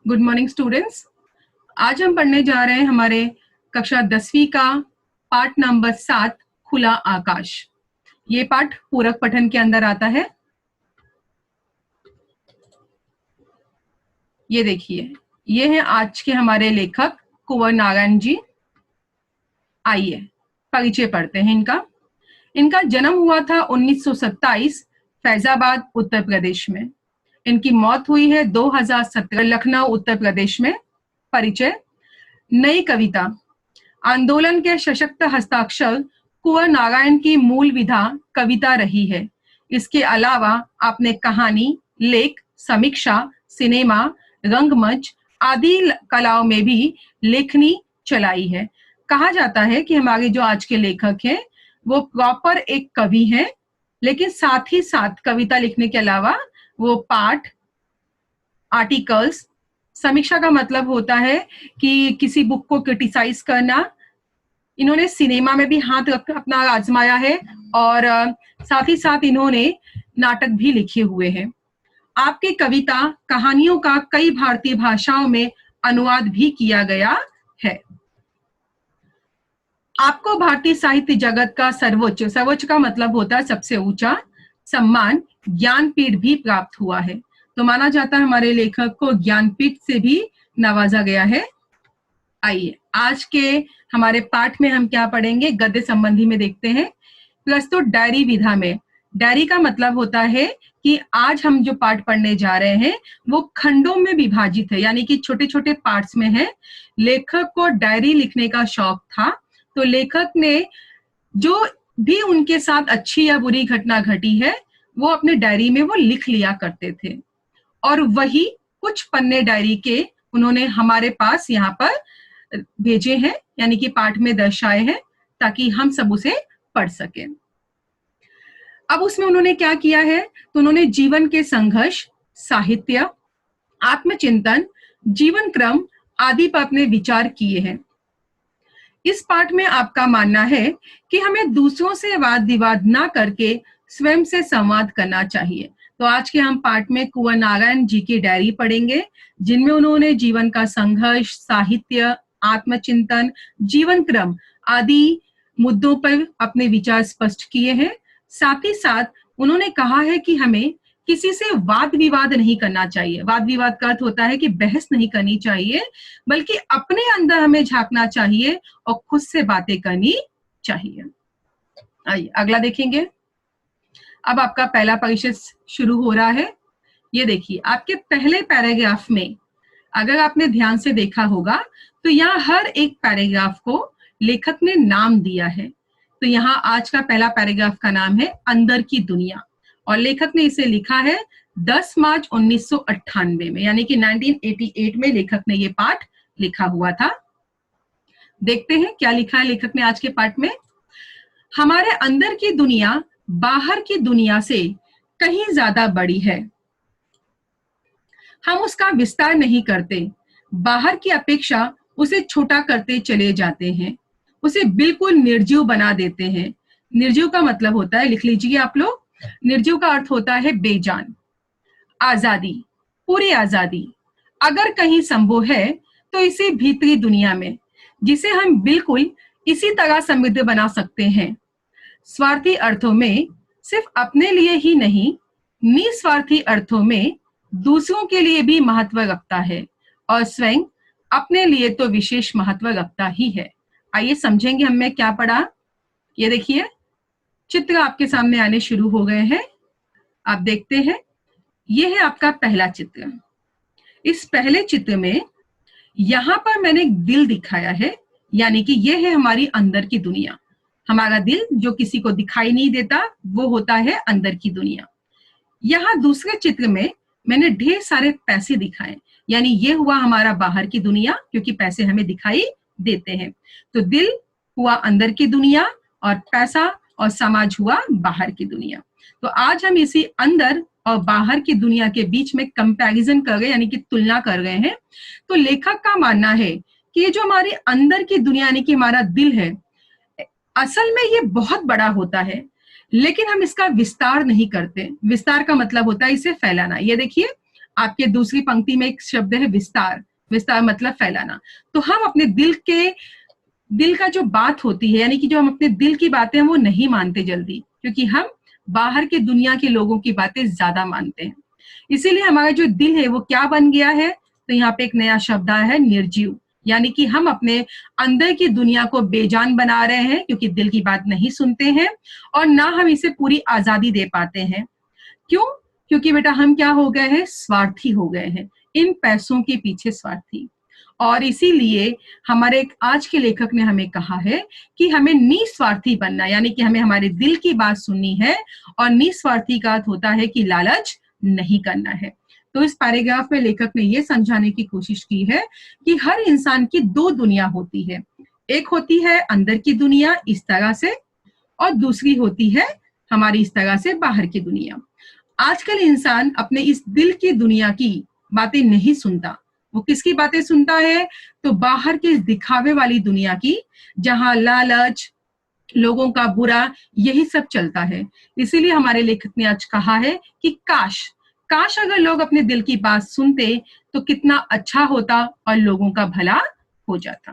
Good morning students. आज हम पढ़ने जा रहे हैं हमारे कक्षा 10वीं का पाठ नंबर 7 खुला आकाश। ये पाठ पूरक पठन के अंदर आता है। ये देखिए, ये हैं आज के हमारे लेखक कुंवर नारायण जी। आइए परिचय पढ़ते हैं इनका। इनका जन्म हुआ था 1927 फैजाबाद उत्तर प्रदेश में। इनकी मौत हुई है 2017 लखनऊ उत्तर प्रदेश में। परिचय। नई कविता आंदोलन के सशक्त हस्ताक्षर कुंवर नारायण की मूल विधा कविता रही है। इसके अलावा आपने कहानी, लेख, समीक्षा, सिनेमा, रंगमंच आदि कलाओं में भी लेखनी चलाई है। कहा जाता है कि हमारे जो आज के लेखक हैं वो प्रॉपर एक कवि हैं, लेकिन साथ ही साथ कविता लिखने के अलावा वो पाठ, आर्टिकल्स, समीक्षा का मतलब होता है कि किसी बुक को क्रिटिसाइज करना। इन्होंने सिनेमा में भी हाथ रख अपना आजमाया है और साथ ही साथ इन्होंने नाटक भी लिखे हुए हैं। आपकी कविता कहानियों का कई भारतीय भाषाओं में अनुवाद भी किया गया है। आपको भारतीय साहित्य जगत का सर्वोच्च का मतलब होता है सबसे ऊंचा सम्मान ज्ञानपीठ भी प्राप्त हुआ है। तो माना जाता है हमारे लेखक को ज्ञानपीठ से भी नवाजा गया है। आइए आज के हमारे पाठ में हम क्या पढ़ेंगे, गद्य संबंधी में देखते हैं। प्रस्तुत डायरी विधा में, डायरी का मतलब होता है कि आज हम जो पाठ पढ़ने जा रहे हैं वो खंडों में विभाजित है, यानी कि छोटे छोटे पार्ट्स में है। लेखक को डायरी लिखने का शौक था, तो लेखक ने जो भी उनके साथ अच्छी या बुरी घटना घटी है वो अपने डायरी में वो लिख लिया करते थे, और वही कुछ पन्ने डायरी के उन्होंने हमारे पास यहाँ पर भेजे हैं, यानी कि पाठ में दर्शाए हैं, ताकि हम सब उसे पढ़ सकें। अब उसमें उन्होंने क्या किया है, तो उन्होंने जीवन के संघर्ष, साहित्य, आत्मचिंतन, जीवन क्रम आदि पर अपने विचार किए हैं। इस पाठ में आपका मानना है कि हमें दूसरों से वाद विवाद ना करके स्वयं से संवाद करना चाहिए। तो आज के हम पाठ में कुंवर नारायण जी की डायरी पढ़ेंगे, जिनमें उन्होंने जीवन का संघर्ष, साहित्य, आत्मचिंतन, जीवन क्रम आदि मुद्दों पर अपने विचार स्पष्ट किए हैं। साथ ही साथ उन्होंने कहा है कि हमें किसी से वाद विवाद नहीं करना चाहिए। वाद विवाद का अर्थ होता है कि बहस नहीं करनी चाहिए, बल्कि अपने अंदर हमें झांकना चाहिए और खुद से बातें करनी चाहिए। आइए अगला देखेंगे। अब आपका पहला परिचय शुरू हो रहा है। ये देखिए, आपके पहले पैराग्राफ में अगर आपने ध्यान से देखा होगा तो यहाँ हर एक पैराग्राफ को लेखक ने नाम दिया है। तो यहाँ आज का पहला पैराग्राफ का नाम है अंदर की दुनिया, और लेखक ने इसे लिखा है 10 मार्च 1998 में, यानी कि 1988 में लेखक ने ये पाठ लिखा हुआ था। देखते हैं क्या लिखा है लेखक ने आज के पाठ में। हमारे अंदर की दुनिया बाहर की दुनिया से कहीं ज्यादा बड़ी है। हम उसका विस्तार नहीं करते, बाहर की अपेक्षा उसे छोटा करते चले जाते हैं, उसे बिल्कुल निर्जीव बना देते हैं। निर्जीव का मतलब होता है, लिख लीजिए आप लोग, निर्जीव का अर्थ होता है बेजान। आजादी, पूरी आजादी अगर कहीं संभव है तो इसी भीतरी दुनिया में, जिसे हम बिल्कुल इसी तरह समृद्ध बना सकते हैं। स्वार्थी अर्थों में सिर्फ अपने लिए ही नहीं, निस्वार्थी अर्थों में दूसरों के लिए भी महत्व रखता है, और स्वयं अपने लिए तो विशेष महत्व रखता ही है। आइए समझेंगे हमने क्या पढ़ा। ये देखिए, चित्र आपके सामने आने शुरू हो गए हैं। आप देखते हैं, ये है आपका पहला चित्र। इस पहले चित्र में यहाँ पर मैंने एक दिल दिखाया है, यानी कि ये है हमारी अंदर की दुनिया। हमारा दिल जो किसी को दिखाई नहीं देता, वो होता है अंदर की दुनिया। यहाँ दूसरे चित्र में मैंने ढेर सारे पैसे दिखाए, यानी ये हुआ हमारा बाहर की दुनिया, क्योंकि पैसे हमें दिखाई देते हैं। तो दिल हुआ अंदर की दुनिया और पैसा और समाज हुआ बाहर की दुनिया। तो आज हम इसी अंदर और बाहर की दुनिया के बीच में कंपैरिजन कर रहे हैं, यानी कि तुलना कर रहे हैं। तो लेखक का मानना है कि ये जो हमारी अंदर की दुनिया यानी कि हमारा दिल है, असल में ये बहुत बड़ा होता है, लेकिन हम इसका विस्तार नहीं करते। विस्तार का मतलब होता है इसे फैलाना। ये देखिए, आपके दूसरी पंक्ति में एक शब्द है विस्तार, विस्तार मतलब फैलाना। तो हम अपने दिल का जो बात होती है, यानी कि जो हम अपने दिल की बातें हैं वो नहीं मानते जल्दी, क्योंकि हम बाहर के दुनिया के लोगों की बातें ज्यादा मानते हैं। इसीलिए हमारा जो दिल है वो क्या बन गया है, तो यहाँ पे एक नया शब्द आया है निर्जीव, यानी कि हम अपने अंदर की दुनिया को बेजान बना रहे हैं, क्योंकि दिल की बात नहीं सुनते हैं और ना हम इसे पूरी आजादी दे पाते हैं। क्यों? क्योंकि बेटा हम क्या हो गए हैं, स्वार्थी हो गए हैं, इन पैसों के पीछे स्वार्थी। और इसीलिए हमारे आज के लेखक ने हमें कहा है कि हमें निस्वार्थी बनना, यानी कि हमें हमारे दिल की बात सुननी है, और निस्वार्थी का अर्थ होता है कि लालच नहीं करना है। तो इस पैराग्राफ में लेखक ने यह समझाने की कोशिश की है कि हर इंसान की दो दुनिया होती है, एक होती है अंदर की दुनिया इस तरह से, और दूसरी होती है हमारी इस तरह से बाहर की दुनिया। आजकल इंसान अपने इस दिल की दुनिया की बातें नहीं सुनता, वो किसकी बातें सुनता है, तो बाहर के दिखावे वाली दुनिया की, जहां लालच, लोगों का बुरा, यही सब चलता है। इसीलिए हमारे लेखक ने आज कहा है कि काश काश अगर लोग अपने दिल की बात सुनते तो कितना अच्छा होता और लोगों का भला हो जाता।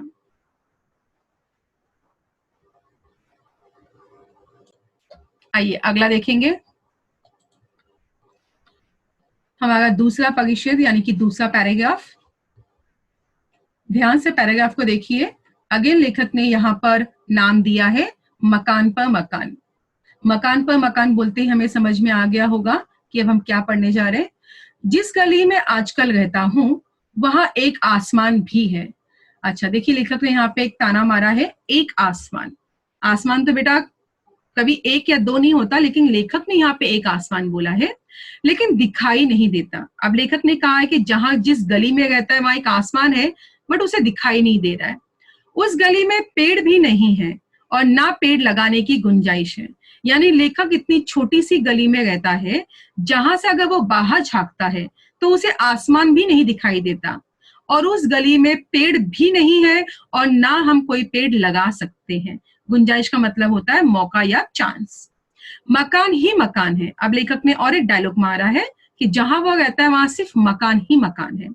आइए अगला देखेंगे, हमारा दूसरा परिच्छेद यानी कि दूसरा पैराग्राफ। ध्यान से पैराग्राफ को देखिए। अगेन लेखक ने यहाँ पर नाम दिया है मकान पर मकान। मकान पर मकान बोलते ही हमें समझ में आ गया होगा कि अब हम क्या पढ़ने जा रहे हैं। जिस गली में आजकल रहता हूं वहां एक आसमान भी है। अच्छा देखिए, लेखक ने यहाँ पे एक ताना मारा है, एक आसमान। आसमान तो बेटा कभी एक या दो नहीं होता, लेकिन लेखक ने यहाँ पे एक आसमान बोला है, लेकिन दिखाई नहीं देता। अब लेखक ने कहा है कि जहां जिस गली में रहता है वहां एक आसमान है, बट उसे दिखाई नहीं दे रहा है। उस गली में पेड़ भी नहीं है और ना पेड़ लगाने की गुंजाइश है। यानी लेखक इतनी छोटी सी गली में रहता है जहां से अगर वो बाहर झांकता है तो उसे आसमान भी नहीं दिखाई देता, और उस गली में पेड़ भी नहीं है और ना हम कोई पेड़ लगा सकते हैं। गुंजाइश का मतलब होता है मौका या चांस। मकान ही मकान है। अब लेखक ने और एक डायलॉग मारा है कि जहां वो रहता है वहां सिर्फ मकान ही मकान है।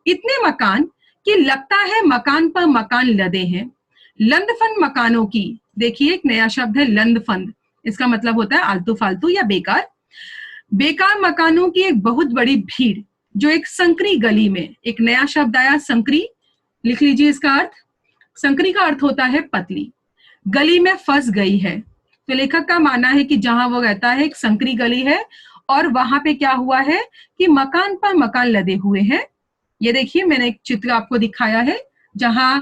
इतने मकान कि लगता है मकान पर मकान लदे हैं। लंदफंद मकानों की, देखिए एक नया शब्द है लंदफंद, इसका मतलब होता है आलतू फालतू या बेकार। बेकार मकानों की एक बहुत बड़ी भीड़ जो एक संकरी गली में, एक नया शब्द आया संकरी, लिख लीजिए इसका अर्थ। संकरी का अर्थ होता है पतली, गली में फंस गई है। तो लेखक का मानना है कि जहां वो रहता है एक संकरी गली है और वहां पे क्या हुआ है कि मकान पर मकान लदे हुए हैं। ये देखिए मैंने एक चित्र आपको दिखाया है जहां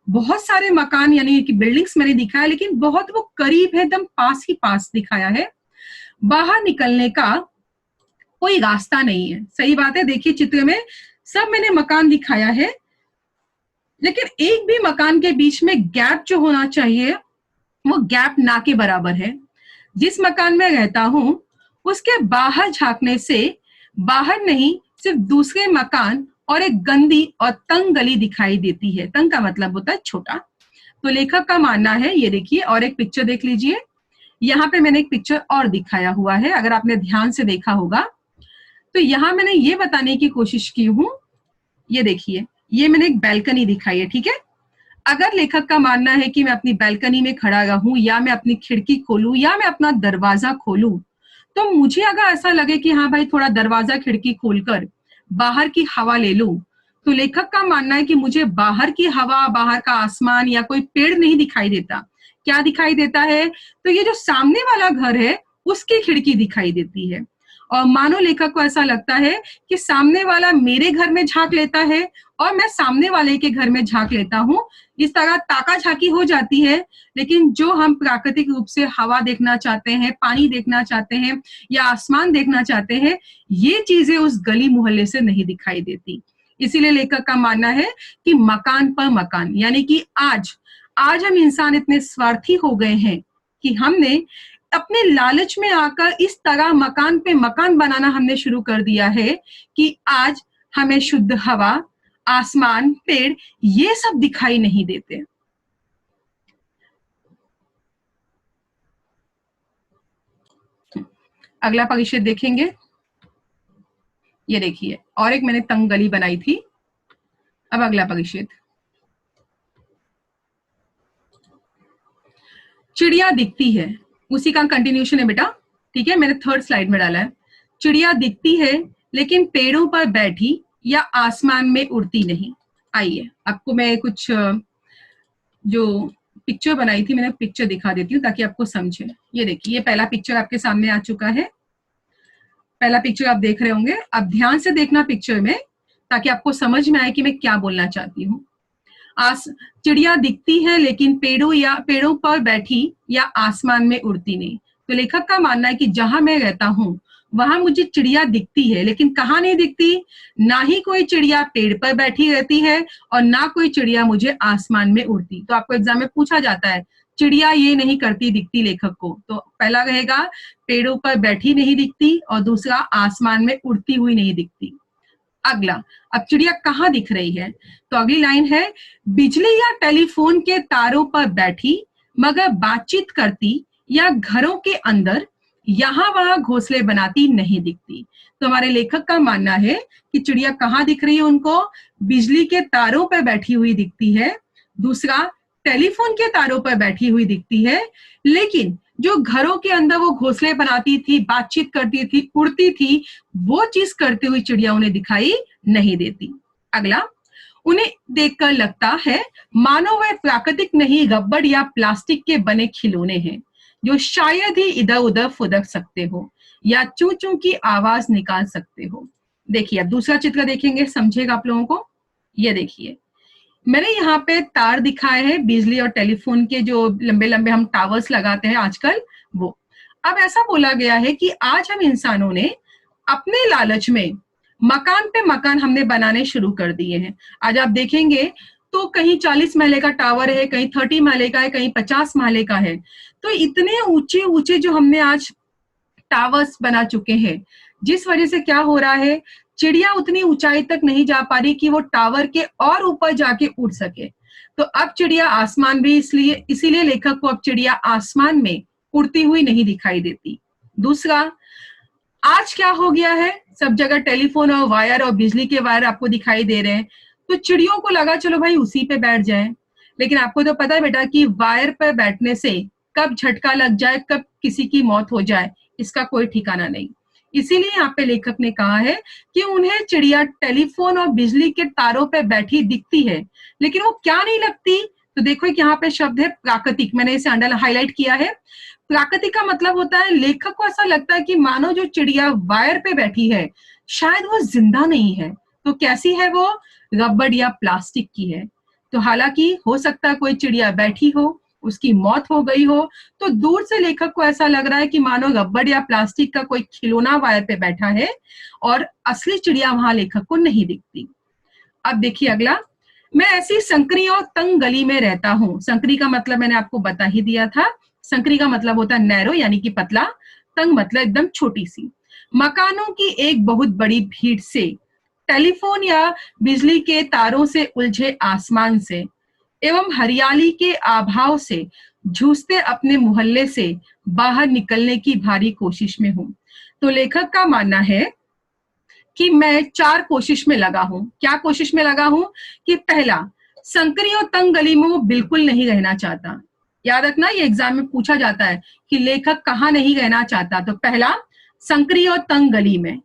बहुत सारे मकान यानी कि बिल्डिंग्स मैंने दिखाया, लेकिन बहुत वो करीब है, एकदम पास ही पास दिखाया है। बाहर निकलने का कोई रास्ता नहीं है। सही बात है, देखिए चित्र में सब मैंने मकान दिखाया है, लेकिन एक भी मकान के बीच में गैप जो होना चाहिए वो गैप ना के बराबर है। जिस मकान में रहता हूं उसके बाहर झांकने से बाहर नहीं, सिर्फ दूसरे मकान और एक गंदी और तंग गली दिखाई देती है। तंग का मतलब होता है छोटा। तो लेखक का मानना है, ये देखिए और एक पिक्चर देख लीजिए, यहाँ पे मैंने एक पिक्चर और दिखाया हुआ है, अगर आपने ध्यान से देखा होगा तो यहाँ मैंने ये बताने की कोशिश की हूं। ये देखिए, ये मैंने एक बैल्कनी दिखाई है, ठीक है। अगर लेखक का मानना है कि मैं अपनी बैल्कनी में खड़ा रहूं या मैं अपनी खिड़की खोलूं या मैं अपना दरवाजा खोलूं, तो मुझे अगर ऐसा लगे कि हाँ भाई थोड़ा दरवाजा खिड़की खोलकर बाहर की हवा ले लूं, तो लेखक का मानना है कि मुझे बाहर की हवा, बाहर का आसमान या कोई पेड़ नहीं दिखाई देता। क्या दिखाई देता है, तो ये जो सामने वाला घर है उसकी खिड़की दिखाई देती है। और मानो लेखक को ऐसा लगता है कि सामने वाला मेरे घर में झांक लेता है और मैं सामने वाले के घर में झांक लेता हूं। इस तरह ताका झाकी हो जाती है, लेकिन जो हम प्राकृतिक रूप से हवा देखना चाहते हैं, पानी देखना चाहते हैं या आसमान देखना चाहते हैं, ये चीजें उस गली मोहल्ले से नहीं दिखाई देती। इसीलिए लेखक का मानना है कि मकान पर मकान, यानी कि आज हम इंसान इतने स्वार्थी हो गए हैं कि हमने अपने लालच में आकर इस तरह मकान पे मकान बनाना हमने शुरू कर दिया है कि आज हमें शुद्ध हवा, आसमान, पेड़ ये सब दिखाई नहीं देते। अगला परिच्छेद देखेंगे। ये देखिए, और एक मैंने तंग गली बनाई थी। अब अगला परिच्छेद, चिड़िया दिखती है, उसी का कंटिन्यूशन है बेटा, ठीक है, मैंने थर्ड स्लाइड में डाला है। चिड़िया दिखती है लेकिन पेड़ों पर बैठी या आसमान में उड़ती नहीं। आइए आपको मैं कुछ जो पिक्चर बनाई थी, मैंने पिक्चर दिखा देती हूँ ताकि आपको समझे। ये देखिए, ये पहला पिक्चर आपके सामने आ चुका है, पहला पिक्चर आप देख रहे होंगे। अब ध्यान से देखना पिक्चर में, ताकि आपको समझ में आए कि मैं क्या बोलना चाहती हूँ। चिड़िया दिखती है लेकिन पेड़ों पर बैठी या आसमान में उड़ती नहीं। तो लेखक का मानना है कि जहां मैं रहता हूं वहां मुझे चिड़िया दिखती है, लेकिन कहाँ नहीं दिखती, ना ही कोई चिड़िया पेड़ पर बैठी रहती है और ना कोई चिड़िया मुझे आसमान में उड़ती। तो आपको एग्जाम में पूछा जाता है चिड़िया ये नहीं करती दिखती लेखक को, तो पहला रहेगा पेड़ों पर बैठी नहीं दिखती और दूसरा आसमान में उड़ती हुई नहीं दिखती। अगला, अब चिड़िया कहाँ दिख रही है, तो अगली लाइन है, बिजली या टेलीफोन के तारों पर बैठी मगर बातचीत करती या घरों के अंदर यहां वहां घोंसले बनाती नहीं दिखती। तो हमारे लेखक का मानना है कि चिड़िया कहाँ दिख रही है उनको, बिजली के तारों पर बैठी हुई दिखती है, दूसरा टेलीफोन के तारों पर बैठी हुई दिखती है, लेकिन जो घरों के अंदर वो घोंसले बनाती थी, बातचीत करती थी, उड़ती थी, वो चीज करते हुए चिड़िया उन्हें दिखाई नहीं देती। अगला, उन्हें देखकर लगता है मानो वह प्राकृतिक नहीं रबड़ या प्लास्टिक के बने खिलौने हैं जो शायद ही इधर उधर फुदक सकते हो या चू चू की आवाज निकाल सकते हो। देखिए, अब दूसरा चित्र देखेंगे, समझेगा आप लोगों को। ये देखिए, मैंने यहाँ पे तार दिखाए हैं, बिजली और टेलीफोन के जो लंबे लंबे हम टावर्स लगाते हैं आजकल, वो। अब ऐसा बोला गया है कि आज हम इंसानों ने अपने लालच में मकान पे मकान हमने बनाने शुरू कर दिए हैं। आज आप देखेंगे तो कहीं 40 महले का टावर है, कहीं 30 महले का है, कहीं 50 महले का है। तो इतने ऊंचे ऊंचे जो हमने आज टावर्स बना चुके हैं, जिस वजह से क्या हो रहा है, चिड़िया उतनी ऊंचाई तक नहीं जा पा रही कि वो टावर के और ऊपर जाके उड़ सके। तो अब चिड़िया आसमान भी इसीलिए लेखक को अब चिड़िया आसमान में उड़ती हुई नहीं दिखाई देती। दूसरा, आज क्या हो गया है, सब जगह टेलीफोन और वायर और बिजली के वायर आपको दिखाई दे रहे हैं, तो चिड़ियों को लगा चलो भाई उसी पे बैठ जाए। लेकिन आपको तो पता है बेटा कि वायर पर बैठने से कब झटका लग जाए, कब किसी की मौत हो जाए, इसका कोई ठिकाना नहीं। इसीलिए यहाँ पे लेखक ने कहा है कि उन्हें चिड़िया टेलीफोन और बिजली के तारों पे बैठी दिखती है, लेकिन वो क्या नहीं लगती, तो देखो कि यहाँ पे शब्द है प्राकृतिक, मैंने इसे हाईलाइट किया है। प्राकृतिक का मतलब होता है, लेखक को ऐसा लगता है कि मानो जो चिड़िया वायर पे बैठी है शायद वो जिंदा नहीं है, तो कैसी है वो, रबड़ या प्लास्टिक की है। तो हालांकि हो सकता है कोई चिड़िया बैठी हो, उसकी मौत हो गई हो, तो दूर से लेखक को ऐसा लग रहा है कि मानो रबड़ या प्लास्टिक का कोई खिलौना वायर पे बैठा है और असली चिड़िया वहां लेखक को नहीं दिखती। अब देखिए अगला, मैं ऐसी संकरी और तंग गली में रहता हूं। संकरी का मतलब मैंने आपको बता ही दिया था, संकरी का मतलब होता है नैरो यानी कि पतला, तंग मतलब एकदम छोटी सी। मकानों की एक बहुत बड़ी भीड़ से, टेलीफोन या बिजली के तारों से उलझे आसमान से एवं हरियाली के अभाव से झूसते अपने मोहल्ले से बाहर निकलने की भारी कोशिश में हूं। तो लेखक का मानना है कि मैं 4 कोशिश में लगा हूं। क्या कोशिश में लगा हूं कि पहला, संकरी और तंग गली में वो बिल्कुल नहीं रहना चाहता। याद रखना, ये एग्जाम में पूछा जाता है कि लेखक कहाँ नहीं रहना चाहता। तो पहला, संकरी और तंग गली में।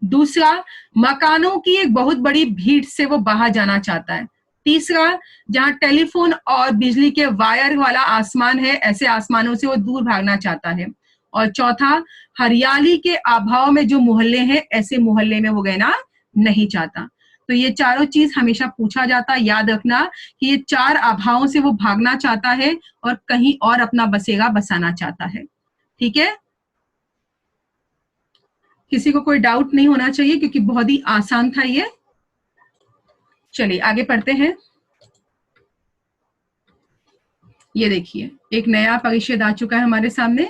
दूसरा, मकानों की एक बहुत बड़ी भीड़ से वो बाहर जाना चाहता है। तीसरा, जहां टेलीफोन और बिजली के वायर वाला आसमान है, ऐसे आसमानों से वो दूर भागना चाहता है। और चौथा, हरियाली के अभाव में जो मोहल्ले हैं, ऐसे मोहल्ले में वो रहना नहीं चाहता। तो ये चारों चीज हमेशा पूछा जाता है, याद रखना कि ये 4 अभावों से वो भागना चाहता है और कहीं और अपना बसेरा बसाना चाहता है। ठीक है, किसी को कोई डाउट नहीं होना चाहिए क्योंकि बहुत ही आसान था ये। चलिए आगे पढ़ते हैं। ये देखिए, एक नया परिच्छेद आ चुका है हमारे सामने,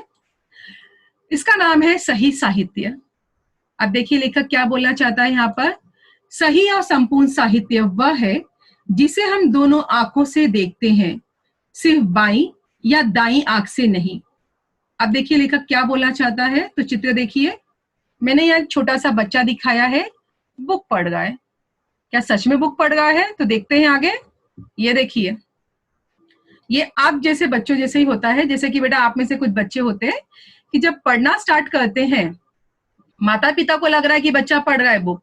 इसका नाम है सही साहित्य। अब देखिए लेखक क्या बोलना चाहता है यहाँ पर, सही और संपूर्ण साहित्य वह है जिसे हम दोनों आंखों से देखते हैं, सिर्फ बाईं या दाईं आंख से नहीं। अब देखिए लेखक क्या बोलना चाहता है, तो चित्र देखिए, मैंने यहाँ छोटा सा बच्चा दिखाया है बुक पढ़ रहा है। क्या सच में बुक पढ़ रहा है? तो देखते हैं आगे। ये देखिए, ये आप जैसे बच्चों जैसे ही होता है, जैसे कि बेटा आप में से कुछ बच्चे होते हैं कि जब पढ़ना स्टार्ट करते हैं, माता पिता को लग रहा है कि बच्चा पढ़ रहा है बुक,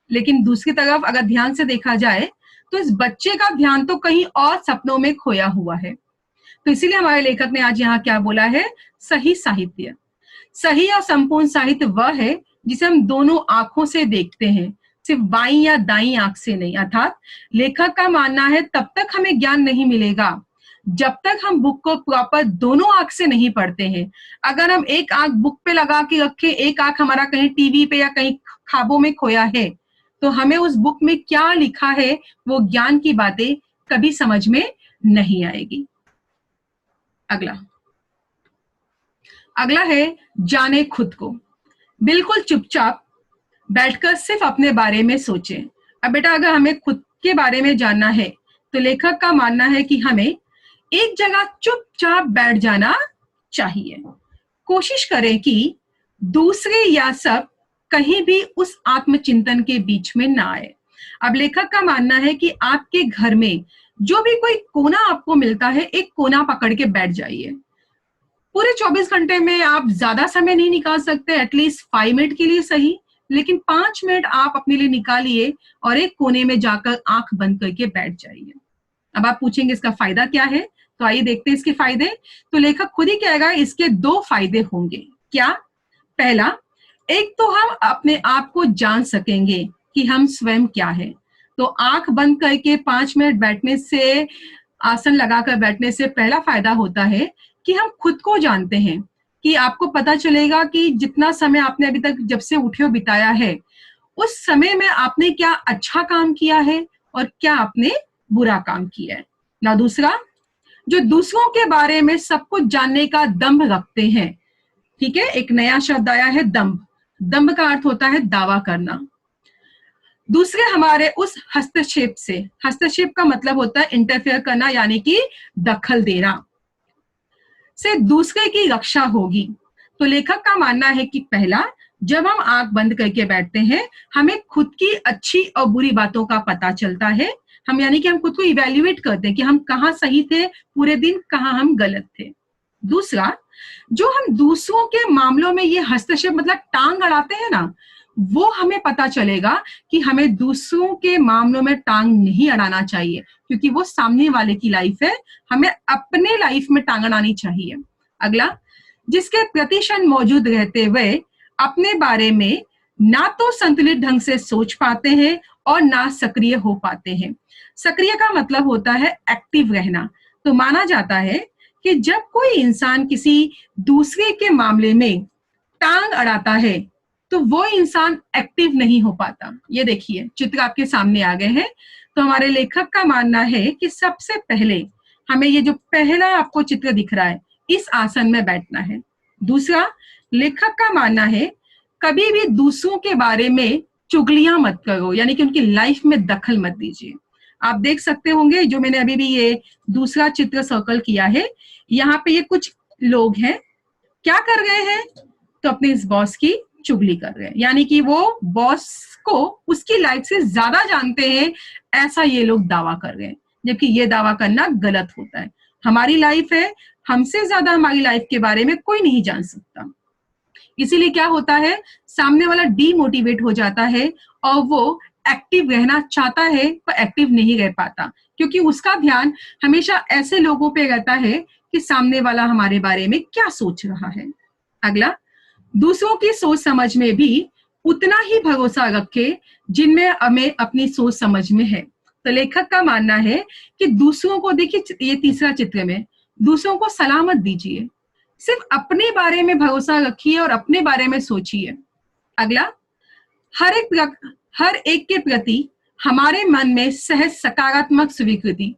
लेकिन दूसरी तरफ अगर ध्यान से देखा जाए तो इस बच्चे का ध्यान तो कहीं और सपनों में खोया हुआ है। तो इसीलिए हमारे लेखक ने आज यहाँ क्या बोला है? सही साहित्य। सही और संपूर्ण साहित्य वह है जिसे हम दोनों आंखों से देखते हैं, सिर्फ बाईं या दाईं आंख से नहीं। अर्थात लेखक का मानना है तब तक हमें ज्ञान नहीं मिलेगा जब तक हम बुक को प्रॉपर दोनों आंख से नहीं पढ़ते हैं। अगर हम एक आंख बुक पे लगा के रखे, एक आंख हमारा कहीं टीवी पे या कहीं ख्वाबों में खोया है, तो हमें उस बुक में क्या लिखा है वो ज्ञान की बातें कभी समझ में नहीं आएगी। अगला है जाने खुद को। बिल्कुल चुपचाप बैठकर सिर्फ अपने बारे में सोचें। अब बेटा अगर हमें खुद के बारे में जानना है तो लेखक का मानना है कि हमें एक जगह चुपचाप बैठ जाना चाहिए। कोशिश करें कि दूसरे या सब कहीं भी उस आत्मचिंतन के बीच में ना आए। अब लेखक का मानना है कि आपके घर में जो भी कोई कोना आपको मिलता है, एक कोना पकड़ के बैठ जाइए। पूरे 24 घंटे में आप ज्यादा समय नहीं निकाल सकते, एटलीस्ट 5 मिनट के लिए सही, लेकिन 5 मिनट आप अपने लिए निकालिए और एक कोने में जाकर आंख बंद करके बैठ जाइए। अब आप पूछेंगे इसका फायदा क्या है, तो आइए देखते हैं इसके फायदे। तो लेखक खुद ही कहेगा इसके 2 फायदे होंगे। क्या? पहला, एक तो हम अपने आप को जान सकेंगे कि हम स्वयं क्या है। तो आंख बंद करके 5 मिनट बैठने से, आसन लगाकर बैठने से पहला फायदा होता है कि हम खुद को जानते हैं, कि आपको पता चलेगा कि जितना समय आपने अभी तक जब से उठे हो बिताया है, उस समय में आपने क्या अच्छा काम किया है और क्या आपने बुरा काम किया है ना। दूसरा, जो दूसरों के बारे में सब कुछ जानने का दंभ रखते हैं, ठीक है, एक नया शब्द आया है दंभ। दंभ का अर्थ होता है दावा करना। दूसरे हमारे उस हस्तक्षेप से, हस्तक्षेप का मतलब होता है इंटरफेयर करना, यानी कि दखल देना से दूसरे की रक्षा होगी। तो लेखक का मानना है कि पहला, जब हम आंख बंद करके बैठते हैं, हमें खुद की अच्छी और बुरी बातों का पता चलता है। हम यानी कि हम खुद को इवैल्यूएट करते हैं कि हम कहाँ सही थे पूरे दिन, कहाँ हम गलत थे। दूसरा, जो हम दूसरों के मामलों में ये हस्तक्षेप मतलब टांग अड़ाते हैं ना, वो हमें पता चलेगा कि हमें दूसरों के मामलों में टांग नहीं अड़ाना चाहिए, क्योंकि वो सामने वाले की लाइफ है, हमें अपने लाइफ में टांग अड़ानी चाहिए। अगला, जिसके प्रतिशत मौजूद रहते हुए अपने बारे में ना तो संतुलित ढंग से सोच पाते हैं और ना सक्रिय हो पाते हैं। सक्रिय का मतलब होता है एक्टिव रहना। तो माना जाता है कि जब कोई इंसान किसी दूसरे के मामले में टांग अड़ाता है तो वो इंसान एक्टिव नहीं हो पाता। ये देखिए चित्र आपके सामने आ गए हैं। तो हमारे लेखक का मानना है कि सबसे पहले हमें ये जो पहला आपको चित्र दिख रहा है, इस आसन में बैठना है। दूसरा, लेखक का मानना है कभी भी दूसरों के बारे में चुगलियां मत करो, यानी कि उनकी लाइफ में दखल मत दीजिए। आप देख सकते होंगे जो मैंने अभी भी ये दूसरा चित्र सर्कल किया है, यहाँ पे ये कुछ लोग हैं, क्या कर रहे हैं? तो अपने इस बॉस की चुगली कर रहे हैं, यानी कि वो बॉस को उसकी लाइफ से ज्यादा जानते हैं, ऐसा ये लोग दावा कर रहे हैं, जबकि ये दावा करना गलत होता है। हमारी लाइफ है, हमसे ज्यादा हमारी लाइफ के बारे में कोई नहीं जान सकता। इसीलिए क्या होता है, सामने वाला डीमोटिवेट हो जाता है और वो एक्टिव रहना चाहता है पर एक्टिव नहीं रह पाता, क्योंकि उसका ध्यान हमेशा ऐसे लोगों पे रहता है कि सामने वाला हमारे बारे में क्या सोच रहा है। अगला, दूसरों की सोच समझ में भी उतना ही भरोसा रखे जिनमें हमें अपनी सोच समझ में है। तो लेखक का मानना है कि दूसरों को, देखिए ये तीसरा चित्र में, दूसरों को सलाह मत दीजिए, सिर्फ अपने बारे में भरोसा रखिए और अपने बारे में सोचिए। अगला, हर एक के प्रति हमारे मन में सहज सकारात्मक स्वीकृति।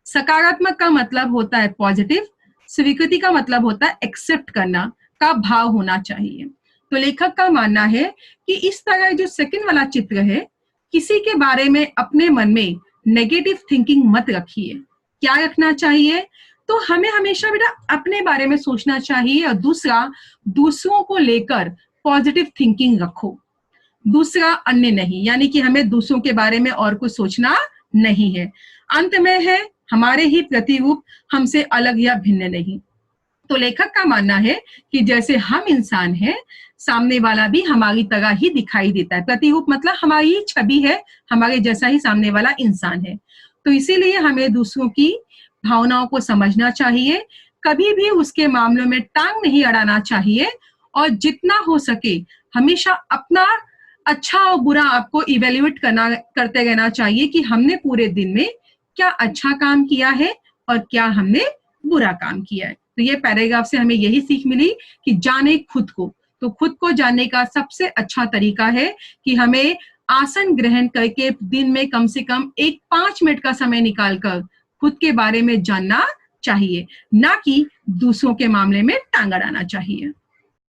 सकारात्मक का मतलब होता है पॉजिटिव, स्वीकृति का मतलब होता है एक्सेप्ट करना का भाव होना चाहिए। तो लेखक का मानना है कि इस तरह जो सेकंड वाला चित्र है, किसी के बारे में अपने मन में नेगेटिव थिंकिंग मत रखिए। क्या रखना चाहिए? तो हमें हमेशा बेटा अपने बारे में सोचना चाहिए, और दूसरा, दूसरों को लेकर पॉजिटिव थिंकिंग रखो। दूसरा अन्य नहीं, यानी कि हमें दूसरों के बारे में और कुछ सोचना नहीं है। अंत में है हमारे ही प्रतिरूप, हमसे अलग या भिन्न नहीं। तो लेखक का मानना है कि जैसे हम इंसान हैं, सामने वाला भी हमारी तरह ही दिखाई देता है। प्रतिरूप मतलब हमारी छवि है, हमारे जैसा ही सामने वाला इंसान है। तो इसीलिए हमें दूसरों की भावनाओं को समझना चाहिए, कभी भी उसके मामलों में टांग नहीं अड़ाना चाहिए, और जितना हो सके हमेशा अपना अच्छा और बुरा आपको इवेल्युएट करते रहना चाहिए कि हमने पूरे दिन में क्या अच्छा काम किया है और क्या हमने बुरा काम किया है। तो ये पैराग्राफ से हमें यही सीख मिली कि जाने खुद को। तो खुद को जानने का सबसे अच्छा तरीका है कि हमें आसन ग्रहण करके दिन में कम से कम 5 मिनट का समय निकालकर खुद के बारे में जानना चाहिए, ना कि दूसरों के मामले में टांग अड़ाना चाहिए।